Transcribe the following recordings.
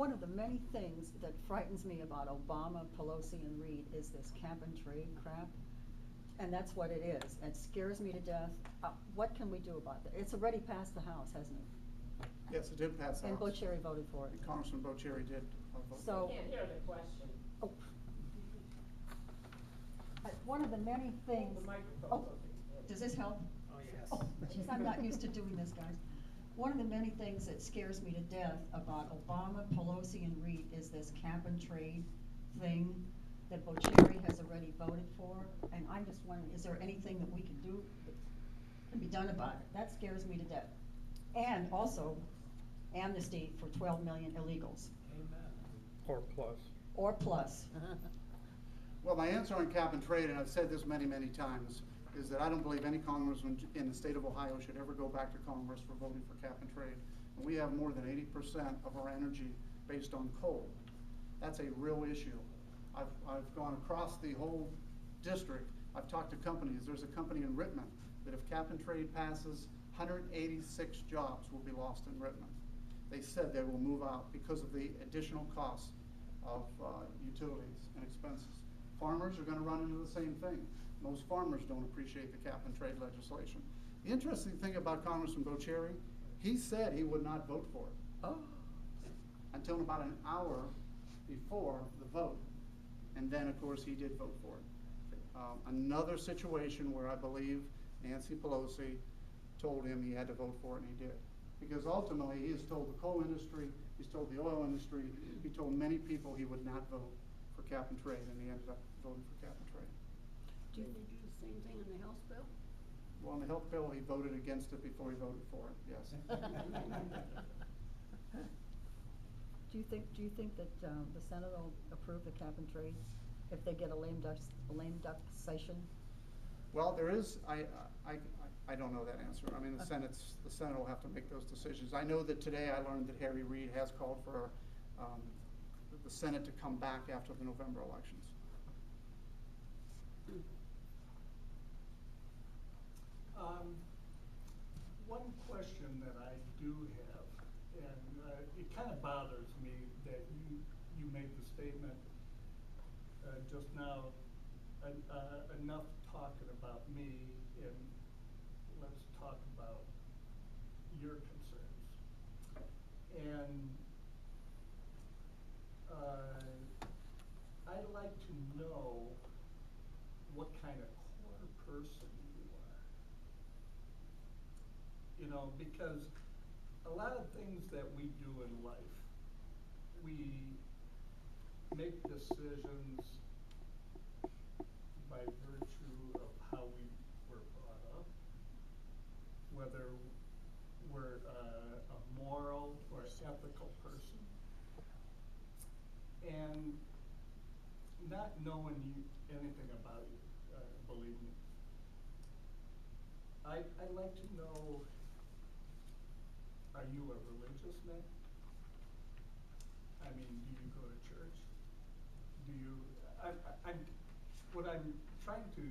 one of the many things that frightens me about Obama, Pelosi, and Reid is this cap and trade crap. And that's what it is. It scares me to death. What can we do about that? It's already passed the House, hasn't it? Yes, it did pass the And House. Bocherry voted for it. And Congressman Bocherry did vote So- for it. Can't hear the question. Oh. One of the many things. The microphone. Oh, does this help? Oh, yes. Oh, geez, I'm not used to doing this, guys. One of the many things that scares me to death about Obama, Pelosi, and Reid is this cap and trade thing that Bocherry has already voted for. And I'm just wondering, is there anything that we can do, that can be done about it? That scares me to death. And also amnesty for 12 million illegals. Amen. Or plus. Or plus. Well, my answer on cap and trade, and I've said this many, many times, is that I don't believe any congressman in the state of Ohio should ever go back to Congress for voting for cap and trade. And we have more than 80% of our energy based on coal. That's a real issue. I've gone across the whole district. I've talked to companies. There's a company in Rittman that if cap and trade passes, 186 jobs will be lost in Rittman. They said they will move out because of the additional costs of utilities and expenses. Farmers are going to run into the same thing. Most farmers don't appreciate the cap and trade legislation. The interesting thing about Congressman Bocherry, he said he would not vote for it. Oh. Until about an hour before the vote. And then, of course, he did vote for it. Another situation where I believe Nancy Pelosi told him he had to vote for it, and he did. Because ultimately, he has told the coal industry, he's told the oil industry, he told many people he would not vote for cap and trade, and he ended up voting for cap and trade. Didn't they do the same thing on the House bill? Well, on the health bill, he voted against it before he voted for it, yes. Do you think that the Senate will approve the cap and trade if they get a lame duck session? Well, there is, I don't know that answer. I mean, the Senate will have to make those decisions. I know that today I learned that Harry Reid has called for the Senate to come back after the November elections. One question that I do have, and it kind of bothers me that you made the statement just now, enough talking about me, and let's talk about your concerns. And I'd like to know what kind of core person you are. You know, because a lot of things that we do in life, we make decisions by virtue of how we were brought up, whether we're a moral or ethical person. And not knowing anything about you, believe me, I'd like to know, are you a religious man? I mean, do you go to church? Do you, what I'm trying to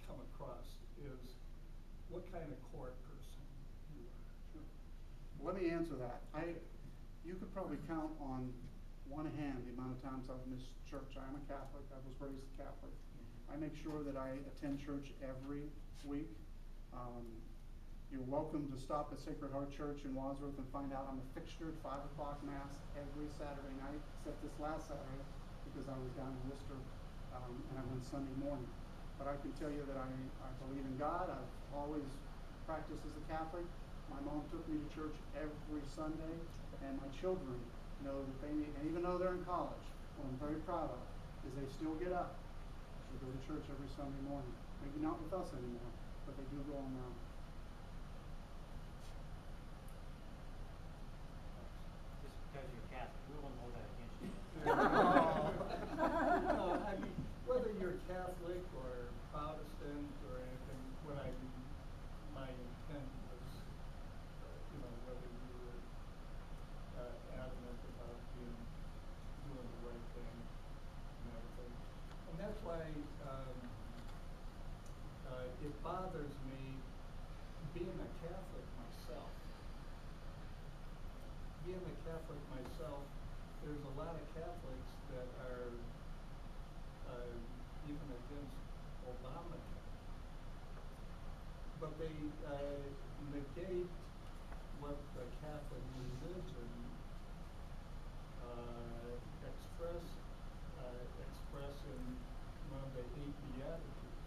come across is what kind of core person you are. Sure. Let me answer that. You could probably count on one hand the amount of times I've missed church. I'm a Catholic. I was raised Catholic. I make sure that I attend church every week. You're welcome to stop at Sacred Heart Church in Wadsworth and find out I'm a fixture at 5 o'clock Mass every Saturday night, except this last Saturday because I was down in Wooster and I went Sunday morning. But I can tell you that I believe in God. I've always practiced as a Catholic. My mom took me to church every Sunday, and my children know that and even though they're in college, what I'm very proud of is they still get up to go to church every Sunday morning. Maybe not with us anymore, but they do go on now. Just because you're Catholic, we won't hold that against you. No, I mean, whether you're Catholic or Protestant or anything, my intent was, whether you were adamant about doing the right thing and everything. And that's why it bothers me being a Catholic myself. there's a lot of Catholics that are, even against Obamacare. But they, negate what the Catholic religion, express in one of the 8 Beatitudes.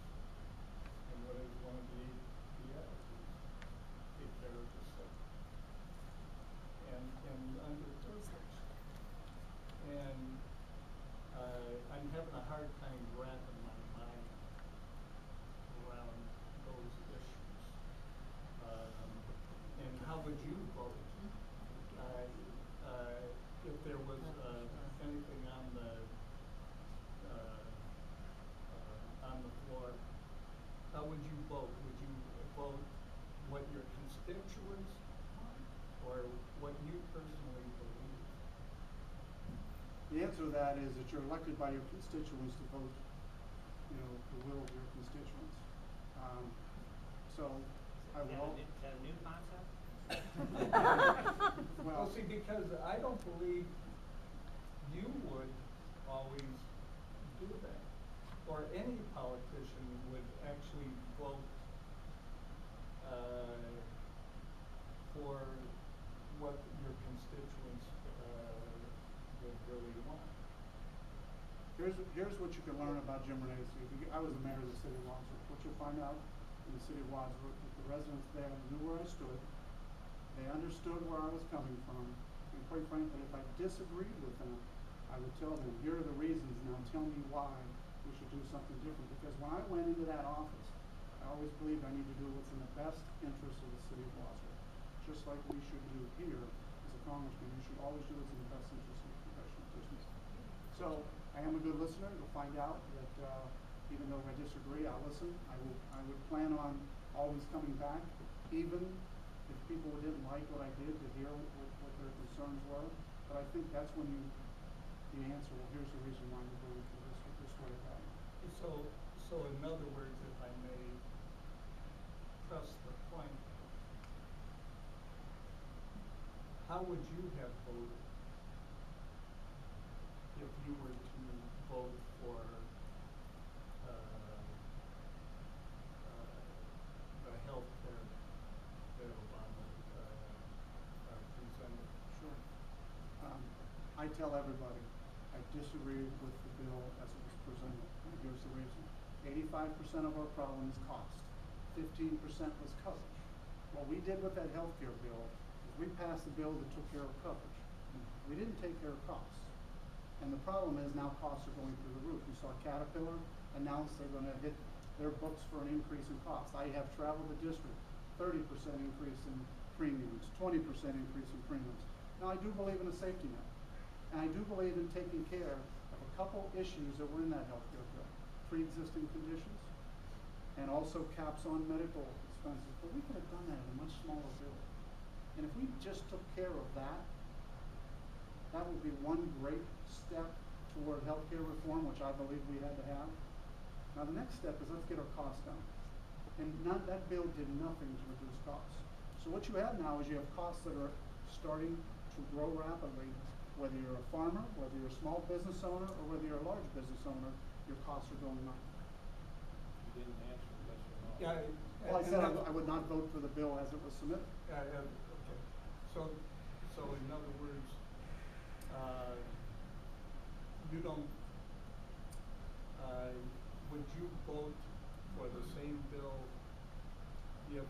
And what is one of the 8 Beatitudes? Take care of the sick. And the underprivileged. And, I'm having a hard time wrapping my mind around those issues. And how would you vote? If there was, anything on the floor, how would you vote? Would you vote what your constituents want, or what you personally believe? The answer to that is that you're elected by your constituents to vote, you know, the will of your constituents. So I will. Is that a new concept? Well, see, because I don't believe you would always do that, or any politician would actually vote, for what your constituents, would really want. Here's what you can learn about Jim Renacci. I was the mayor of the city of Wadsworth. What you'll find out in the city of Wadsworth, that the residents there knew where I stood. They understood where I was coming from. And quite frankly, if I disagreed with them, I would tell them, here are the reasons, now tell me why we should do something different. Because when I went into that office, I always believed I need to do what's in the best interest of the city of Wadsworth. Just like we should do here as a congressman, you should always do what's in the best interest of the professional business. So I am a good listener. You'll find out that even though I disagree, I'll listen. I would plan on always coming back, even if people didn't like what I did, to hear what their concerns were. But I think that's when the answer, well, here's the reason why we're going for this way or that. So in other words, if I may press the point, how would you have voted if you were to vote for the health care that Obama presented? Sure. I tell everybody, I disagree with the bill as it was presented. And here's the reason. 85% of our problem is cost. 15% was coverage. What we did with that health care bill is we passed a bill that took care of coverage. We didn't take care of costs. And the problem is now costs are going through the roof. You saw Caterpillar announce they're going to hit their books for an increase in costs. I have traveled the district, 30% increase in premiums, 20% increase in premiums. Now I do believe in a safety net. And I do believe in taking care of a couple issues that were in that health care bill. Pre-existing conditions, and also caps on medical expenses. But we could have done that in a much smaller bill. And if we just took care of that, that would be one great step toward healthcare reform, which I believe we had to have. Now the next step is let's get our costs down. And that bill did nothing to reduce costs. So what you have now is you have costs that are starting to grow rapidly. Whether you're a farmer, whether you're a small business owner, or whether you're a large business owner, your costs are going up. You didn't answer yes or no. Yeah. Well, I said I would not vote for the bill as it was submitted. Okay. So in other words, you don't, would you vote for the same bill if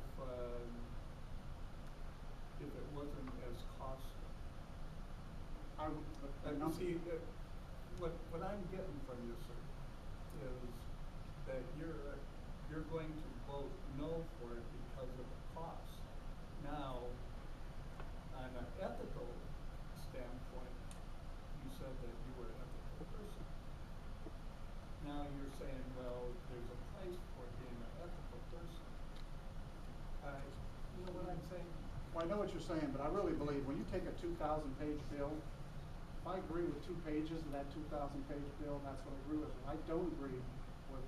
it wasn't as costly? I would, See, what I'm getting from you, sir, is that you're going to vote no for it because of the cost. Now, on an ethical standpoint, you said that you were an ethical person. Now you're saying, well, there's a price for being an ethical person. You know what I'm saying? well, I know what you're saying, but I really believe when you take a 2,000-page bill, if I agree with 2 pages of that 2,000-page bill, that's what I agree with. If I don't agree with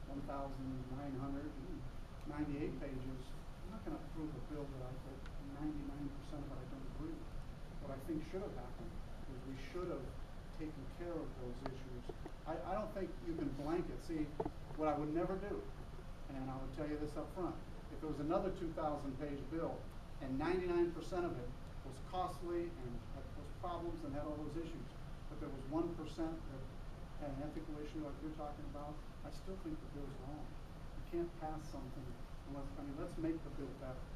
1,998 pages, I'm not going to approve a bill that 99% of it I don't agree with. What I think should have happened is we should have taken care of those issues. I don't think you can blanket, see, what I would never do, and I would tell you this up front, if there was another 2,000-page bill and 99% of it was costly and had those problems and had all those issues, but there was 1% that had an ethical issue like you're talking about, I still think the bill's wrong. You can't pass something unless, I mean, let's make the bill better.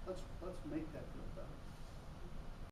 Let's make that bill better.